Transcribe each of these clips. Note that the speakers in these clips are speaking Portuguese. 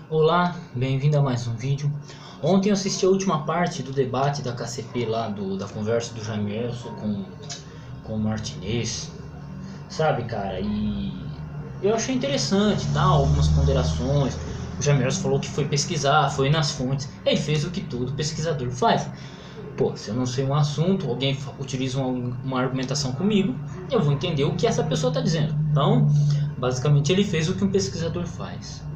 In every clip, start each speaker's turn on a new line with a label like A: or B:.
A: Olá, bem-vindo a mais um vídeo. Ontem eu assisti a última parte do debate da KCP lá, da conversa do Jamerson com o Martinez, sabe, cara? E eu achei interessante, tá? Algumas ponderações. O Jamerson falou que foi pesquisar, foi nas fontes. Ele fez o que todo pesquisador faz. Pô, se eu não sei um assunto, alguém utiliza uma argumentação comigo, eu vou entender o que essa pessoa está dizendo. Então, basicamente, ele fez o que um pesquisador faz.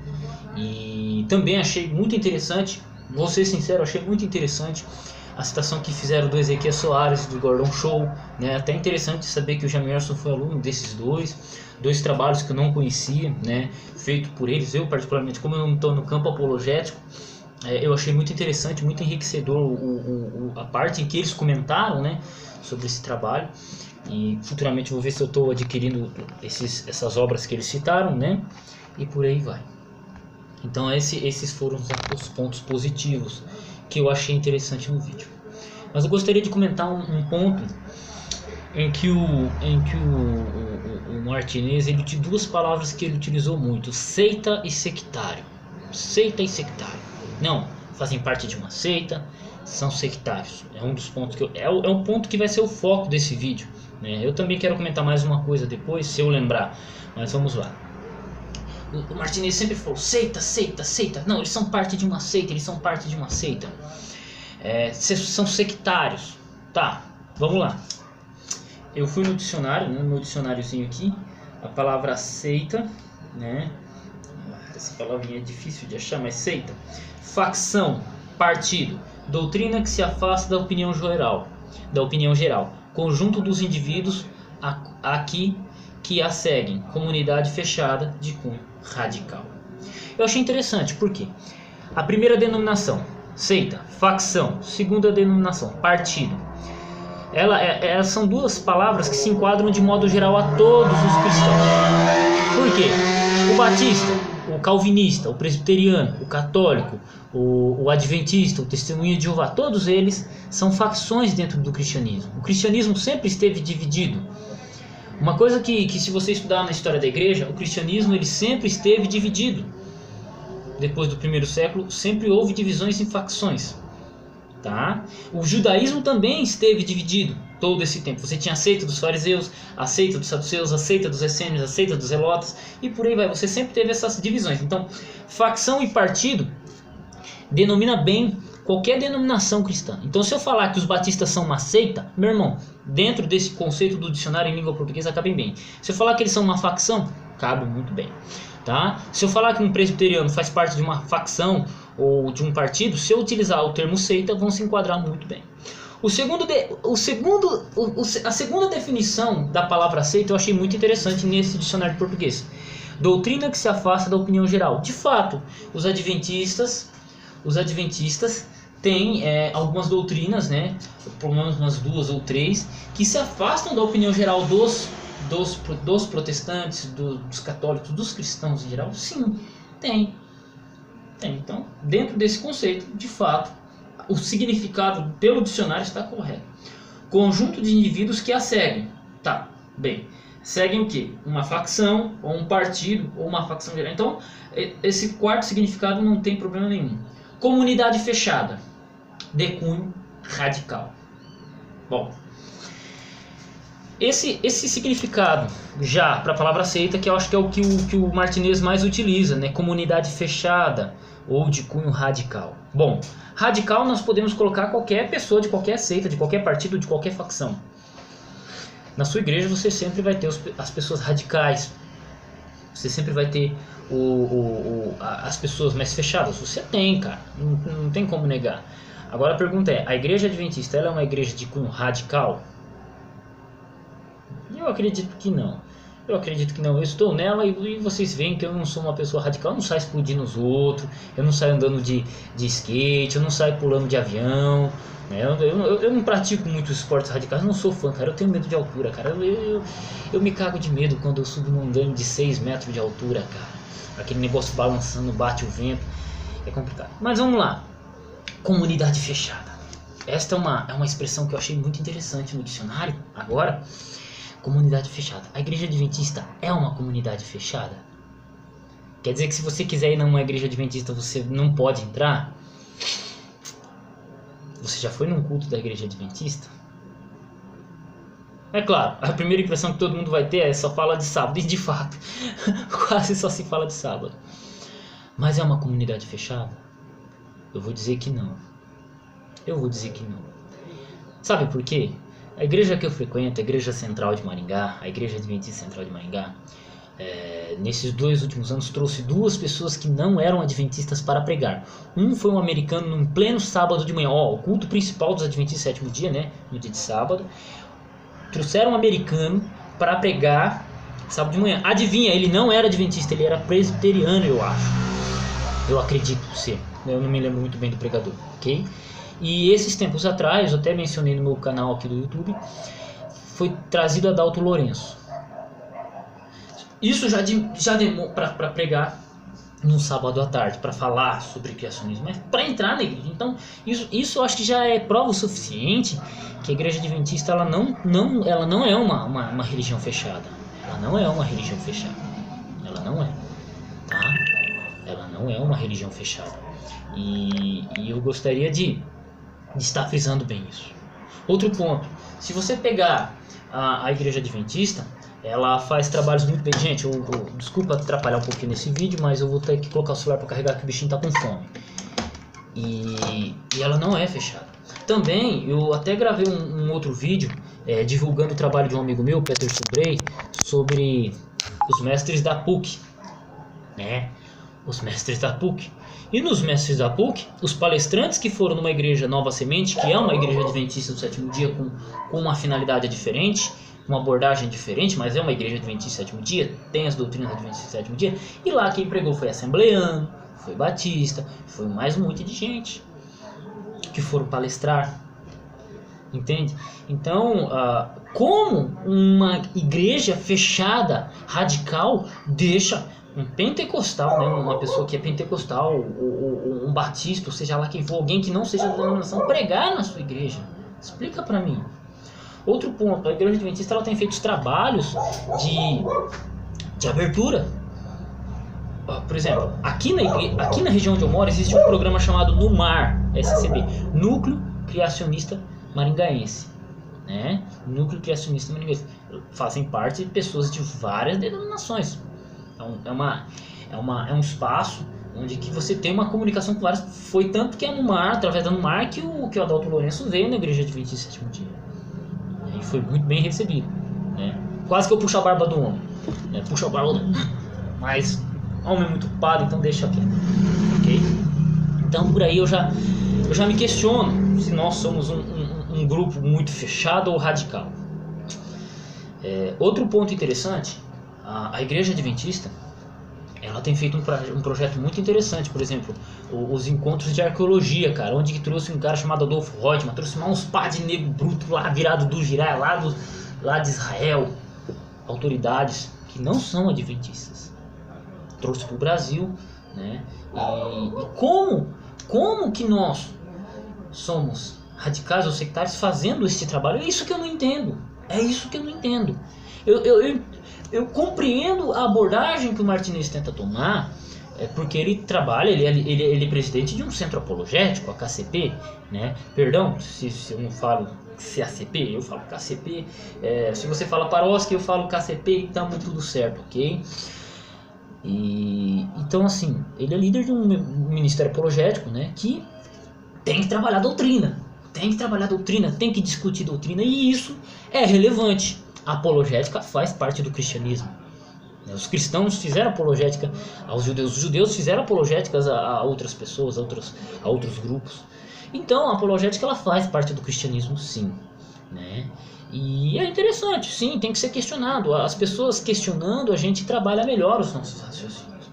A: E também achei muito interessante, vou ser sincero, achei muito interessante a citação que fizeram do Ezequiel Soares, do Gordon Show, né? Até interessante saber que o Jamerson foi aluno desses dois trabalhos que eu não conhecia, né? Feito por eles. Eu particularmente, como eu não estou no campo apologético, eu achei muito interessante, muito enriquecedor a parte em que eles comentaram, né, sobre esse trabalho. E futuramente vou ver se eu estou adquirindo essas obras que eles citaram, né? E por aí vai. Então esses foram os pontos positivos que eu achei interessante no vídeo. Mas eu gostaria de comentar um ponto em que o Martinez, ele tinha duas palavras que ele utilizou muito: seita e sectário. Seita e sectário. Não fazem parte de uma seita, são sectários. É um dos pontos que é um ponto que vai ser o foco desse vídeo, né? Eu também quero comentar mais uma coisa depois, se eu lembrar, mas vamos lá. O Martinez sempre falou seita, seita, seita. Não, eles são parte de uma seita, eles são parte de uma seita. São sectários. Tá, vamos lá. Eu fui no dicionário, né, no meu dicionáriozinho aqui, a palavra seita, né? Essa palavrinha é difícil de achar, mas seita. Facção, partido, doutrina que se afasta da opinião geral, conjunto dos indivíduos aqui que a seguem, comunidade fechada de cunho radical. Eu achei interessante, porque a primeira denominação, seita, facção; segunda denominação, partido. Elas são duas palavras que se enquadram de modo geral a todos os cristãos. Por quê? O batista, o calvinista, o presbiteriano, o católico, o adventista, o testemunha de Jeová, todos eles são facções dentro do cristianismo. O cristianismo sempre esteve dividido. Uma coisa que se você estudar na história da igreja, o cristianismo ele sempre esteve dividido. Depois do primeiro século, sempre houve divisões em facções. Tá? O judaísmo também esteve dividido todo esse tempo. Você tinha a seita dos fariseus, a seita dos saduceus, a seita dos essênios, a seita dos zelotas, e por aí vai. Você sempre teve essas divisões. Então, facção e partido denomina bem qualquer denominação cristã. Então, se eu falar que os batistas são uma seita, meu irmão, dentro desse conceito do dicionário em língua portuguesa, cabe bem. Se eu falar que eles são uma facção, cabe muito bem. Tá? Se eu falar que um presbiteriano faz parte de uma facção ou de um partido, se eu utilizar o termo seita, vão se enquadrar muito bem. A segunda definição da palavra seita eu achei muito interessante nesse dicionário de português: doutrina que se afasta da opinião geral. De fato, os adventistas têm algumas doutrinas, né, pelo menos umas duas ou três, que se afastam da opinião geral dos protestantes, dos católicos, dos cristãos em geral. Sim, tem. Então, dentro desse conceito, de fato, o significado pelo dicionário está correto. Conjunto de indivíduos que a seguem. Tá, bem. Seguem o quê? Uma facção, ou um partido, ou uma facção geral. Então, esse quarto significado não tem problema nenhum. Comunidade fechada, de cunho radical. Bom, esse significado já para a palavra seita, que eu acho que é o que o Martinez mais utiliza, né? Comunidade fechada ou de cunho radical. Bom, radical nós podemos colocar qualquer pessoa de qualquer seita, de qualquer partido, de qualquer facção. Na sua igreja você sempre vai ter as pessoas radicais, você sempre vai ter as pessoas mais fechadas. Você tem, cara, não tem como negar. Agora a pergunta é: a igreja adventista ela é uma igreja de cunho radical? Eu acredito que não. Eu estou nela e vocês veem que eu não sou uma pessoa radical. Eu não saio explodindo os outros, eu não saio andando de skate, eu não saio pulando de avião, né? Eu não pratico muitos esportes radicais, eu não sou fã, cara. Eu tenho medo de altura, cara. Eu me cago de medo quando eu subo num andame de 6 metros de altura, cara. Aquele negócio balançando, bate o vento. É complicado. Mas vamos lá. Comunidade fechada. Esta é uma expressão que eu achei muito interessante no dicionário agora. Comunidade fechada. A igreja adventista é uma comunidade fechada? Quer dizer que se você quiser ir numa igreja adventista, você não pode entrar? Você já foi num culto da igreja adventista? É claro, a primeira impressão que todo mundo vai ter é só fala de sábado, e de fato, quase só se fala de sábado. Mas é uma comunidade fechada? Eu vou dizer que não. Eu vou dizer que não. Sabe por quê? A igreja que eu frequento, a Igreja Central de Maringá, a Igreja Adventista Central de Maringá, nesses 2 últimos anos trouxe 2 pessoas que não eram adventistas para pregar. Um foi um americano num pleno sábado de manhã, o culto principal dos adventistas 7º dia, né, no dia de sábado. Trouxeram um americano para pregar sábado de manhã. Adivinha, ele não era adventista, ele era presbiteriano, eu acho. Eu acredito ser. Eu não me lembro muito bem do pregador, ok? E esses tempos atrás, eu até mencionei no meu canal aqui do YouTube, foi trazido Adalto Lourenço. Isso já demorou para pregar num sábado à tarde, para falar sobre criacionismo, mas para entrar na igreja. Então, isso eu acho que já é prova suficiente que a igreja adventista ela não é uma religião fechada. Ela não é uma religião fechada. Ela não é. Tá? Ela não é uma religião fechada. E eu gostaria de estar frisando bem isso. Outro ponto. Se você pegar a igreja adventista, ela faz trabalhos muito bem. Gente, desculpa atrapalhar um pouquinho nesse vídeo, mas eu vou ter que colocar o celular para carregar que o bichinho tá com fome. E ela não é fechada. Também, eu até gravei um outro vídeo divulgando o trabalho de um amigo meu, Peter Subrey, sobre os mestres da PUC. Né? Os mestres da PUC. E nos mestres da PUC, os palestrantes que foram numa igreja Nova Semente, que é uma igreja adventista do 7º dia com uma finalidade diferente, uma abordagem diferente, mas é uma igreja adventista do 7º dia, tem as doutrinas adventistas do 7º dia, e lá quem pregou foi assembleano, foi batista, foi mais um monte de gente que foram palestrar, entende? Então, como uma igreja fechada, radical, deixa um pentecostal, né, uma pessoa que é pentecostal, ou um batista, ou seja lá quem for, alguém que não seja da denominação, pregar na sua igreja? Explica pra mim. Outro ponto, a igreja adventista ela tem feito trabalhos de abertura. Por exemplo, aqui na região onde eu moro existe um programa chamado NUMAR, SCB, Núcleo Criacionista Maringaense. Né? Núcleo Criacionista Maringaense. Fazem parte de pessoas de várias denominações. É um espaço onde que você tem uma comunicação com várias. Foi tanto que é NUMAR, através da NUMAR, que o Adalto Lourenço veio na igreja adventista 7º dia. E foi muito bem recebido. Né? Quase que eu puxo a barba do homem. Né? Puxo a barba do homem. Mas homem é muito ocupado, então deixa quieto. Ok? Então por aí eu já me questiono se nós somos um grupo muito fechado ou radical. Outro ponto interessante, a igreja adventista ela tem feito um projeto muito interessante. Por exemplo, os encontros de arqueologia, cara, onde que trouxe um cara chamado Adolfo Reutemann, trouxe uns pá de negro bruto lá, virado do Jirá, lá de Israel, autoridades que não são adventistas, trouxe para o Brasil, né? E como que nós somos radicais ou sectários fazendo esse trabalho? É isso que eu não entendo. Eu compreendo a abordagem que o Martinez tenta tomar, porque ele trabalha, ele é presidente de um centro apologético, a KCP, né? Perdão se eu não falo CACP, eu falo KCP. Se você fala Paroski, eu falo KCP e estamos tudo certo, ok? Então, assim, ele é líder de um ministério apologético, né? Que tem que trabalhar doutrina, tem que discutir doutrina, e isso é relevante. A apologética faz parte do cristianismo. Os cristãos fizeram apologética aos judeus, os judeus fizeram apologéticas a outras pessoas, a outros grupos. Então a apologética ela faz parte do cristianismo, sim, né? E é interessante, sim, tem que ser questionado. As pessoas questionando, a gente trabalha melhor os nossos raciocínios.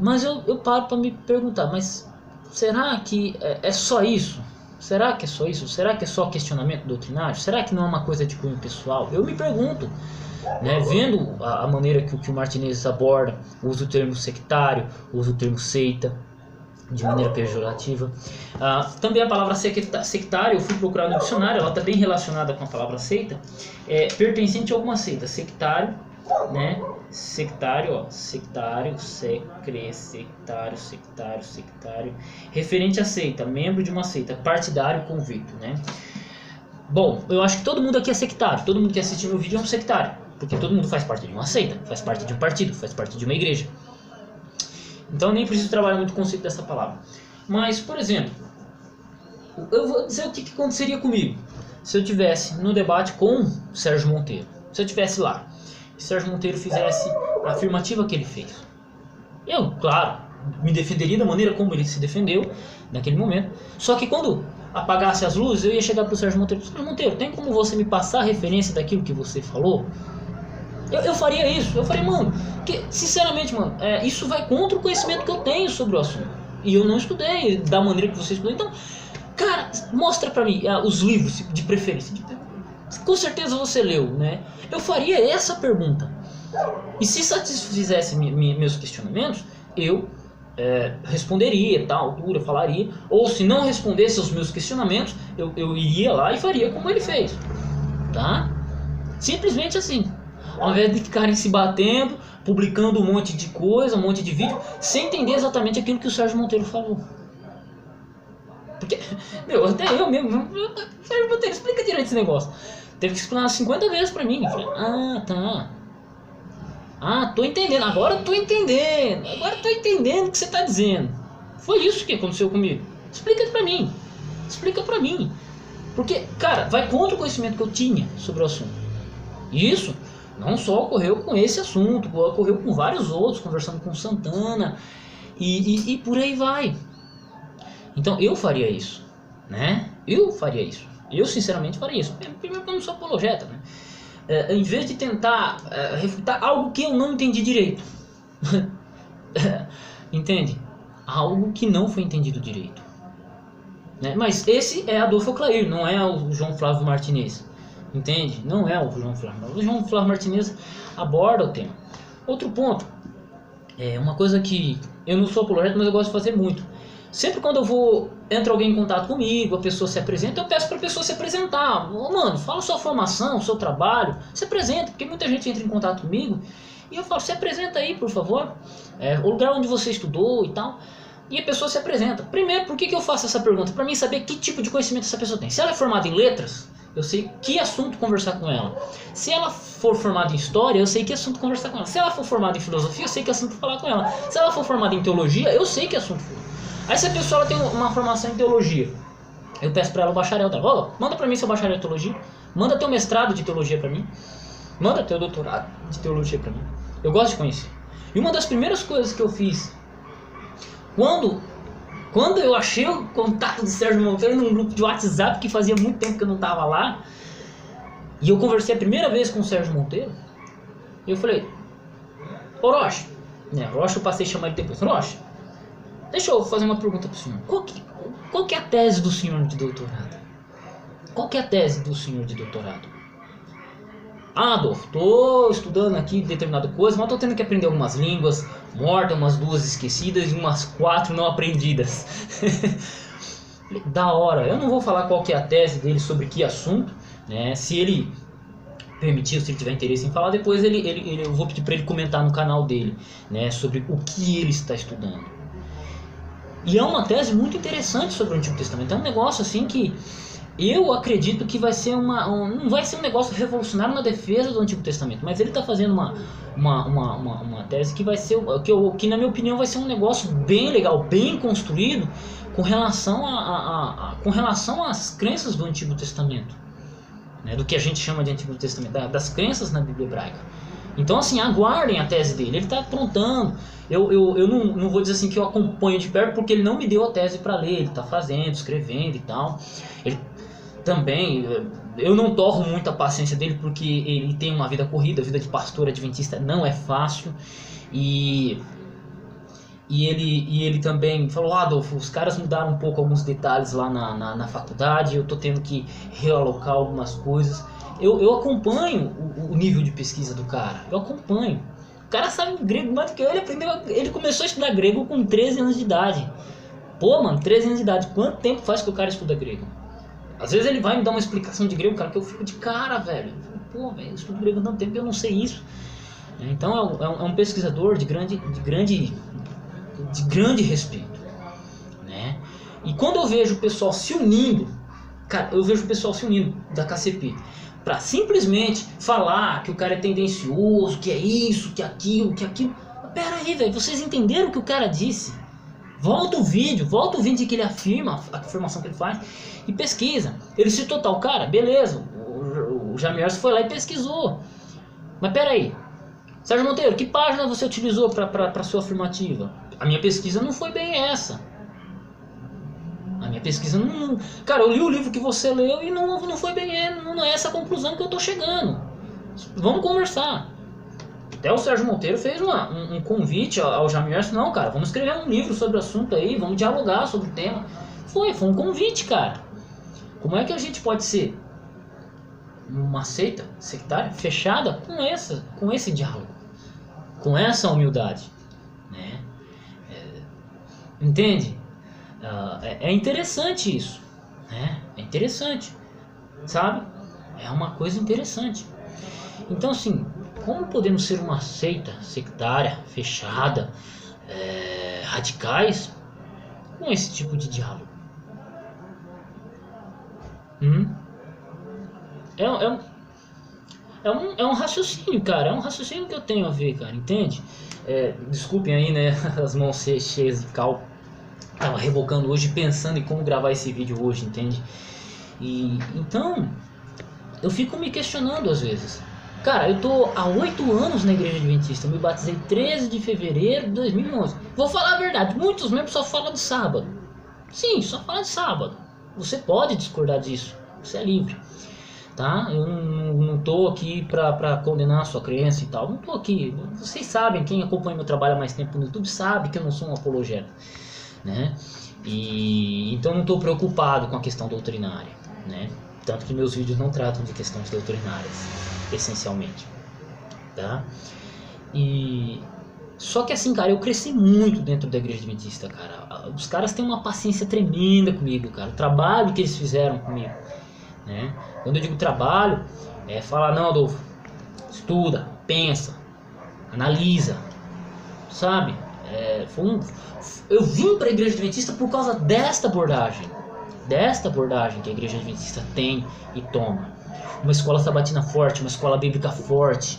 A: Mas eu paro para me perguntar, mas será que é só isso? Será que é só isso? Será que é só questionamento doutrinário? Será que não é uma coisa de cunho pessoal? Eu me pergunto, né, vendo a maneira que o Martinez aborda, usa o termo sectário, usa o termo seita, de maneira pejorativa. Também a palavra sectário, eu fui procurar no dicionário, ela está bem relacionada com a palavra seita, pertencente a alguma seita, sectário, né? Sectário, ó, sectário, sectário, referente a seita, membro de uma seita, partidário, convicto, né? Bom, eu acho que todo mundo aqui é sectário, todo mundo que assiste meu vídeo é um sectário, porque todo mundo faz parte de uma seita, faz parte de um partido, faz parte de uma igreja. Então eu nem preciso trabalhar muito o conceito dessa palavra. Mas, por exemplo, eu vou dizer o que aconteceria comigo se eu tivesse no debate com Sérgio Monteiro. Se eu tivesse lá, e Sérgio Monteiro fizesse a afirmativa que ele fez. Eu, claro, me defenderia da maneira como ele se defendeu naquele momento. Só que quando apagasse as luzes, eu ia chegar pro Sérgio Monteiro. Sérgio Monteiro, tem como você me passar a referência daquilo que você falou? Eu faria isso. Eu faria, mano, que, sinceramente, mano, isso vai contra o conhecimento que eu tenho sobre o assunto. E eu não estudei da maneira que você estudou. Então, cara, mostra pra mim os livros de preferência. Com certeza você leu, né? Eu faria essa pergunta. E se satisfizesse meus questionamentos, eu responderia, tal altura, falaria. Ou se não respondesse aos meus questionamentos, eu iria lá e faria como ele fez. Tá? Simplesmente assim. Ao invés de ficarem se batendo, publicando um monte de coisa, um monte de vídeo, sem entender exatamente aquilo que o Sérgio Monteiro falou. Porque, meu, até eu mesmo, Sérgio Monteiro, explica direito esse negócio. Teve que explicar 50 vezes pra mim. Eu falei, tá. Tô entendendo, agora eu tô entendendo. Agora eu tô entendendo o que você tá dizendo. Foi isso que aconteceu comigo. Explica pra mim. Explica pra mim. Porque, cara, vai contra o conhecimento que eu tinha sobre o assunto. E isso não só ocorreu com esse assunto, ocorreu com vários outros, conversando com Santana e por aí vai. Então eu faria isso, né? Eu faria isso. Eu sinceramente faria isso. Primeiro que eu não sou apologeta, né? Em vez de tentar refutar algo que eu não entendi direito. Entende? Algo que não foi entendido direito. Né? Mas esse é Adolfo Clair, não é o João Flávio Martinez. Entende? Não é o João Flávio. O João Flávio Martinez aborda o tema. Outro ponto. Uma coisa que eu não sou apologeta, mas eu gosto de fazer muito. Sempre quando entra alguém em contato comigo, a pessoa se apresenta, eu peço para a pessoa se apresentar. Mano, fala sua formação, seu trabalho, se apresenta, porque muita gente entra em contato comigo e eu falo, se apresenta aí, por favor, o lugar onde você estudou e tal. E a pessoa se apresenta. Primeiro, por que eu faço essa pergunta? Para mim saber que tipo de conhecimento essa pessoa tem. Se ela é formada em letras, eu sei que assunto conversar com ela. Se ela for formada em história, eu sei que assunto conversar com ela. Se ela for formada em filosofia, eu sei que assunto falar com ela. Se ela for formada em teologia, eu sei que assunto falar. Aí se a pessoa tem uma formação em teologia, eu peço pra ela o bacharel dela. Manda pra mim seu bacharel de teologia. Manda teu mestrado de teologia pra mim. Manda teu doutorado de teologia pra mim. Eu gosto de conhecer. E uma das primeiras coisas que eu fiz, quando eu achei o contato do Sérgio Monteiro num grupo de WhatsApp, que fazia muito tempo que eu não tava lá, e eu conversei a primeira vez com o Sérgio Monteiro, eu falei, ô Rocha, Rocha eu passei a chamar ele depois, Rocha, deixa eu fazer uma pergunta pro senhor. Qual que é a tese do senhor de doutorado? Qual que é a tese do senhor de doutorado? Adolfo, tô estudando aqui determinada coisa, mas tô tendo que aprender algumas línguas mortas, umas 2 esquecidas e umas 4 não aprendidas. Da hora. Eu não vou falar qual que é a tese dele sobre que assunto, né? Se ele permitir, se ele tiver interesse em falar, depois eu vou pedir para ele comentar no canal dele, né? Sobre o que ele está estudando. E é uma tese muito interessante sobre o Antigo Testamento. É um negócio assim que eu acredito que vai ser não vai ser um negócio revolucionário na defesa do Antigo Testamento, mas ele está fazendo uma tese que vai ser, que na minha opinião vai ser um negócio bem legal, bem construído com relação às crenças do Antigo Testamento, né, do que a gente chama de Antigo Testamento, das crenças na Bíblia hebraica. Então assim, aguardem a tese dele, ele está aprontando. Eu não vou dizer assim que eu acompanho de perto, porque ele não me deu a tese para ler, ele está fazendo, escrevendo e tal. Ele também, eu não torro muito a paciência dele, porque ele tem uma vida corrida, a vida de pastor adventista não é fácil. E ele também falou, Adolfo, os caras mudaram um pouco alguns detalhes lá na faculdade, eu estou tendo que realocar algumas coisas. Eu acompanho o nível de pesquisa do cara, eu acompanho. O cara sabe grego mais do que eu, ele começou a estudar grego com 13 anos de idade. Pô, mano, 13 anos de idade, quanto tempo faz que o cara estuda grego? Às vezes ele vai me dar uma explicação de grego, cara, que eu fico de cara, velho. Pô, velho, eu estudo grego há tanto tempo e eu não sei isso. Então é um pesquisador de grande respeito, né? E quando eu vejo o pessoal se unindo, cara, eu vejo o pessoal se unindo da KCP para simplesmente falar que o cara é tendencioso, que é isso, que é aquilo, que é aquilo. Pera aí, velho, vocês entenderam o que o cara disse? Volta o vídeo que ele afirma, a afirmação que ele faz, e pesquisa. Ele citou tal cara, beleza, o Jamierson foi lá e pesquisou. Mas pera aí, Sérgio Monteiro, que página você utilizou para sua afirmativa? A minha pesquisa não foi bem essa. A minha pesquisa não... Cara, eu li o livro que você leu e não foi bem não é essa a conclusão que eu tô chegando. Vamos conversar. Até o Sérgio Monteiro fez um convite ao Jamierson. Não, cara, vamos escrever um livro sobre o assunto aí, vamos dialogar sobre o tema. Foi um convite, cara. Como é que a gente pode ser uma seita sectária fechada com esse diálogo, com essa humildade, né? Entende? É interessante isso, né? É interessante, sabe? É uma coisa interessante. Então, assim, como podemos ser uma seita sectária fechada, radicais, com esse tipo de diálogo? É um raciocínio, cara. É um raciocínio que eu tenho a ver, cara. Entende? Desculpem aí, né? As mãos cheias de cal. Tava rebocando hoje, pensando em como gravar esse vídeo hoje, entende? E então, eu fico me questionando às vezes. Cara, eu tô há 8 anos na Igreja Adventista. Eu me batizei 13 de fevereiro de 2011. Vou falar a verdade, muitos membros só falam de sábado. Sim, só falam de sábado. Você pode discordar disso. Você é livre. Tá? Eu não tô aqui pra condenar a sua crença e tal. Não tô aqui. Vocês sabem, quem acompanha meu trabalho há mais tempo no YouTube sabe que eu não sou um apologeta, né? E então não tô preocupado com a questão doutrinária, né? Tanto que meus vídeos não tratam de questões doutrinárias, essencialmente, tá? E só que assim, cara, eu cresci muito dentro da Igreja Adventista, cara. Os caras têm uma paciência tremenda comigo, cara. O trabalho que eles fizeram comigo, né? Quando eu digo trabalho, falar, não, Adolfo, estuda, pensa, analisa, sabe? Eu vim para a Igreja Adventista por causa desta abordagem que a Igreja Adventista tem e toma. Uma escola sabatina forte, uma escola bíblica forte,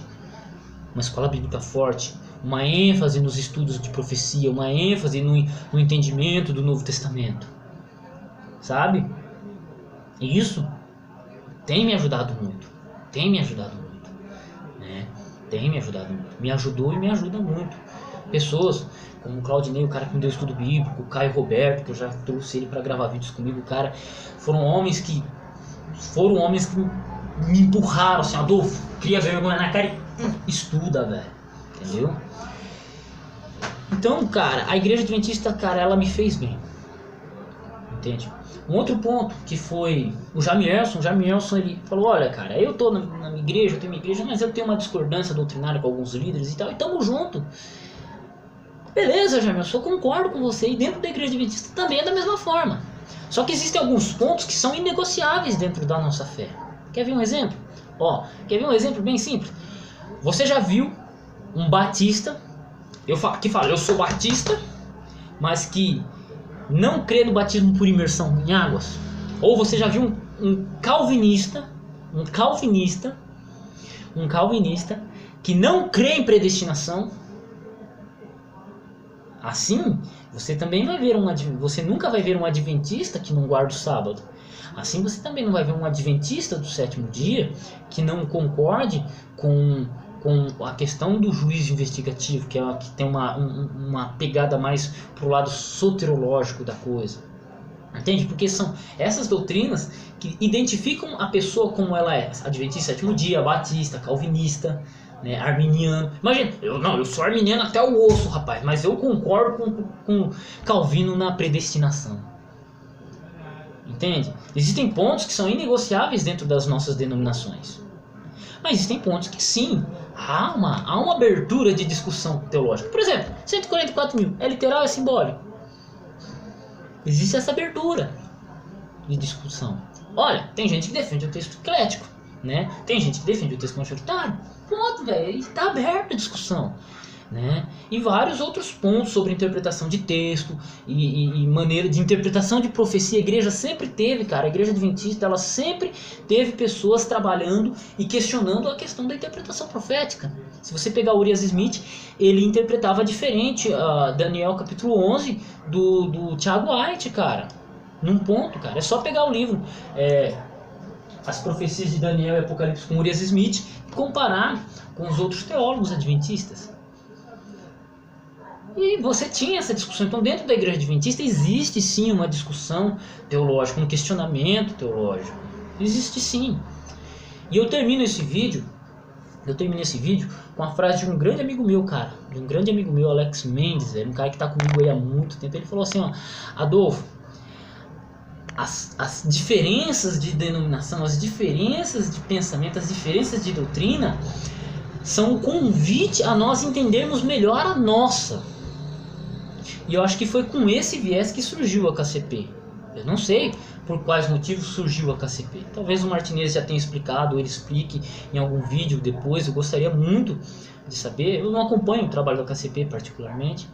A: uma ênfase nos estudos de profecia, uma ênfase no entendimento do Novo Testamento, sabe? E isso tem me ajudado muito, né? Me ajudou e me ajuda muito. Pessoas como o Claudinei, o cara que me deu estudo bíblico, o Caio Roberto, que eu já trouxe ele para gravar vídeos comigo, cara, foram homens que me empurraram assim, Adolfo, cria vergonha na cara e estuda, velho, entendeu? Então, cara, a Igreja Adventista, cara, ela me fez bem, entende? Um outro ponto que foi o Jamierson, ele falou, olha, cara, eu tô na minha igreja, eu tenho minha igreja, mas eu tenho uma discordância doutrinária com alguns líderes e tal, e tamo junto. Beleza, Jamierson, eu concordo com você, e dentro da Igreja Adventista também é da mesma forma. Só que existem alguns pontos que são inegociáveis dentro da nossa fé. Quer ver um exemplo? Quer ver um exemplo bem simples? Você já viu um batista que fala, eu sou batista, mas que não crê no batismo por imersão em águas? Ou você já viu um calvinista que não crê em predestinação? Assim, você também vai ver você nunca vai ver um adventista que não guarda o sábado. Assim, você também não vai ver um adventista do sétimo dia que não concorde com a questão do juízo investigativo, que tem uma pegada mais pro lado soterológico da coisa. Entende? Porque são essas doutrinas que identificam a pessoa como ela é. Adventista sétimo dia, batista, calvinista, né, arminiano. Imagina, eu sou arminiano até o osso, rapaz, mas eu concordo com Calvino na predestinação. Entende? Existem pontos que são inegociáveis dentro das nossas denominações. Mas existem pontos que sim, há uma abertura de discussão teológica. Por exemplo, 144.000, é literal ou é simbólico? Existe essa abertura de discussão. Olha, tem gente que defende o texto eclético, né? Tem gente que defende o texto majoritário. Ponto, velho. Está aberta a discussão. Né? E vários outros pontos sobre interpretação de texto e maneira de interpretação de profecia. A igreja sempre teve, cara, a igreja adventista, ela sempre teve pessoas trabalhando e questionando a questão da interpretação profética. Se você pegar Urias Smith, ele interpretava diferente Daniel capítulo 11 do Thiago White, cara. Num ponto, cara, é só pegar o livro As Profecias de Daniel e Apocalipse com Urias Smith e comparar com os outros teólogos adventistas. E você tinha essa discussão. Então, dentro da igreja adventista existe sim uma discussão teológica, um questionamento teológico. Existe sim. E eu termino esse vídeo com a frase de um grande amigo meu, cara. De um grande amigo meu, Alex Mendes, um cara que está comigo aí há muito tempo. Ele falou assim, ó, Adolfo, as diferenças de denominação, as diferenças de pensamento, as diferenças de doutrina são um convite a nós entendermos melhor a nossa. E eu acho que foi com esse viés que surgiu a KCP. Eu não sei por quais motivos surgiu a KCP. Talvez o Martinez já tenha explicado, ou ele explique em algum vídeo depois. Eu gostaria muito de saber. Eu não acompanho o trabalho da KCP particularmente.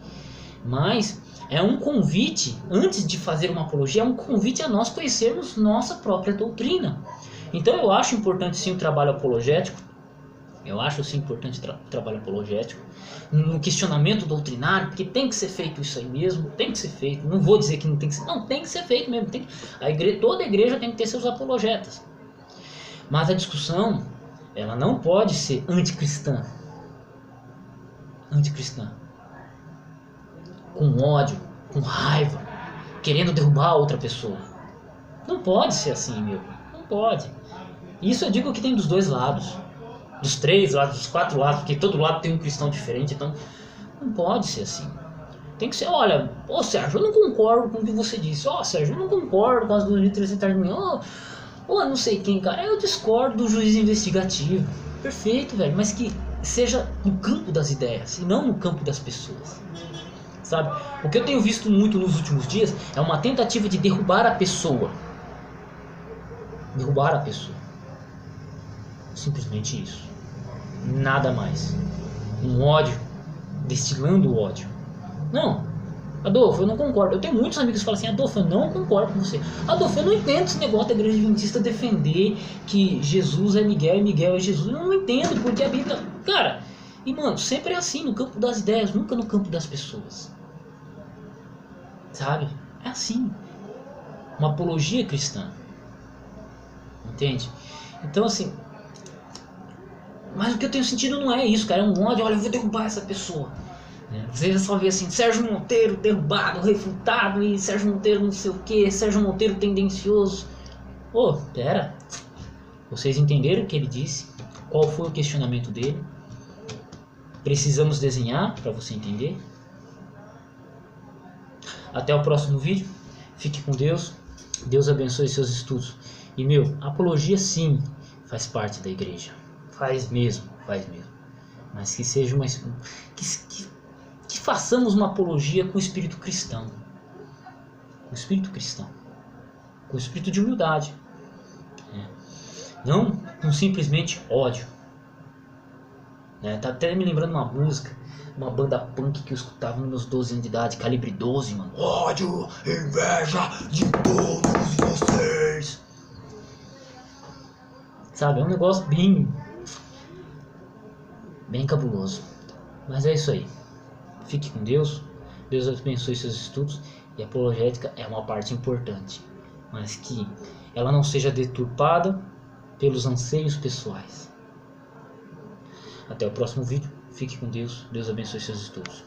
A: Mas é um convite, antes de fazer uma apologia, é um convite a nós conhecermos nossa própria doutrina. Então eu acho importante sim o trabalho apologético. Eu acho sim importante o trabalho apologético, no questionamento doutrinário, porque tem que ser feito isso aí mesmo, tem que ser feito. Não vou dizer que não tem que ser, não, tem que ser feito mesmo. Toda a igreja tem que ter seus apologetas. Mas a discussão, ela não pode ser anticristã. Anticristã. Com ódio, com raiva, querendo derrubar a outra pessoa. Não pode ser assim, meu. Não pode. Isso eu digo que tem dos dois lados. Dos 3 lados, dos 4 lados, porque todo lado tem um cristão diferente, então não pode ser assim. Tem que ser, olha, Sérgio, eu não concordo com o que você disse. Sérgio, eu não concordo com as 2.300 mil. Não sei quem, cara, eu discordo do juiz investigativo. Perfeito, velho, mas que seja no campo das ideias e não no campo das pessoas. Sabe? O que eu tenho visto muito nos últimos dias é uma tentativa de derrubar a pessoa. Derrubar a pessoa. Simplesmente isso. Nada mais. Um ódio. Destilando o ódio. Não. Adolfo, eu não concordo. Eu tenho muitos amigos que falam assim, Adolfo, eu não concordo com você. Adolfo, eu não entendo esse negócio da igreja adventista defender que Jesus é Miguel e Miguel é Jesus. Eu não entendo, porque a Bíblia... Cara, e mano, sempre é assim, no campo das ideias, nunca no campo das pessoas. Sabe? É assim. Uma apologia cristã. Entende? Então assim... Mas o que eu tenho sentido não é isso, cara. É um ódio, olha, eu vou derrubar essa pessoa. Você só vê assim, Sérgio Monteiro derrubado, refutado, e Sérgio Monteiro não sei o que, Sérgio Monteiro tendencioso. Pera. Vocês entenderam o que ele disse? Qual foi o questionamento dele? Precisamos desenhar para você entender. Até o próximo vídeo. Fique com Deus. Deus abençoe seus estudos. E apologia sim faz parte da igreja. Faz mesmo. Mas que seja uma... Que façamos uma apologia com o espírito cristão. Com o espírito cristão. Com o espírito de humildade. Não com simplesmente ódio. Tá até me lembrando uma música, uma banda punk que eu escutava nos meus 12 anos de idade, calibre 12, mano. Ódio, inveja de todos vocês. Sabe, é um negócio bem cabuloso. Mas é isso aí. Fique com Deus. Deus abençoe seus estudos. E a apologética é uma parte importante, mas que ela não seja deturpada pelos anseios pessoais. Até o próximo vídeo. Fique com Deus. Deus abençoe seus estudos.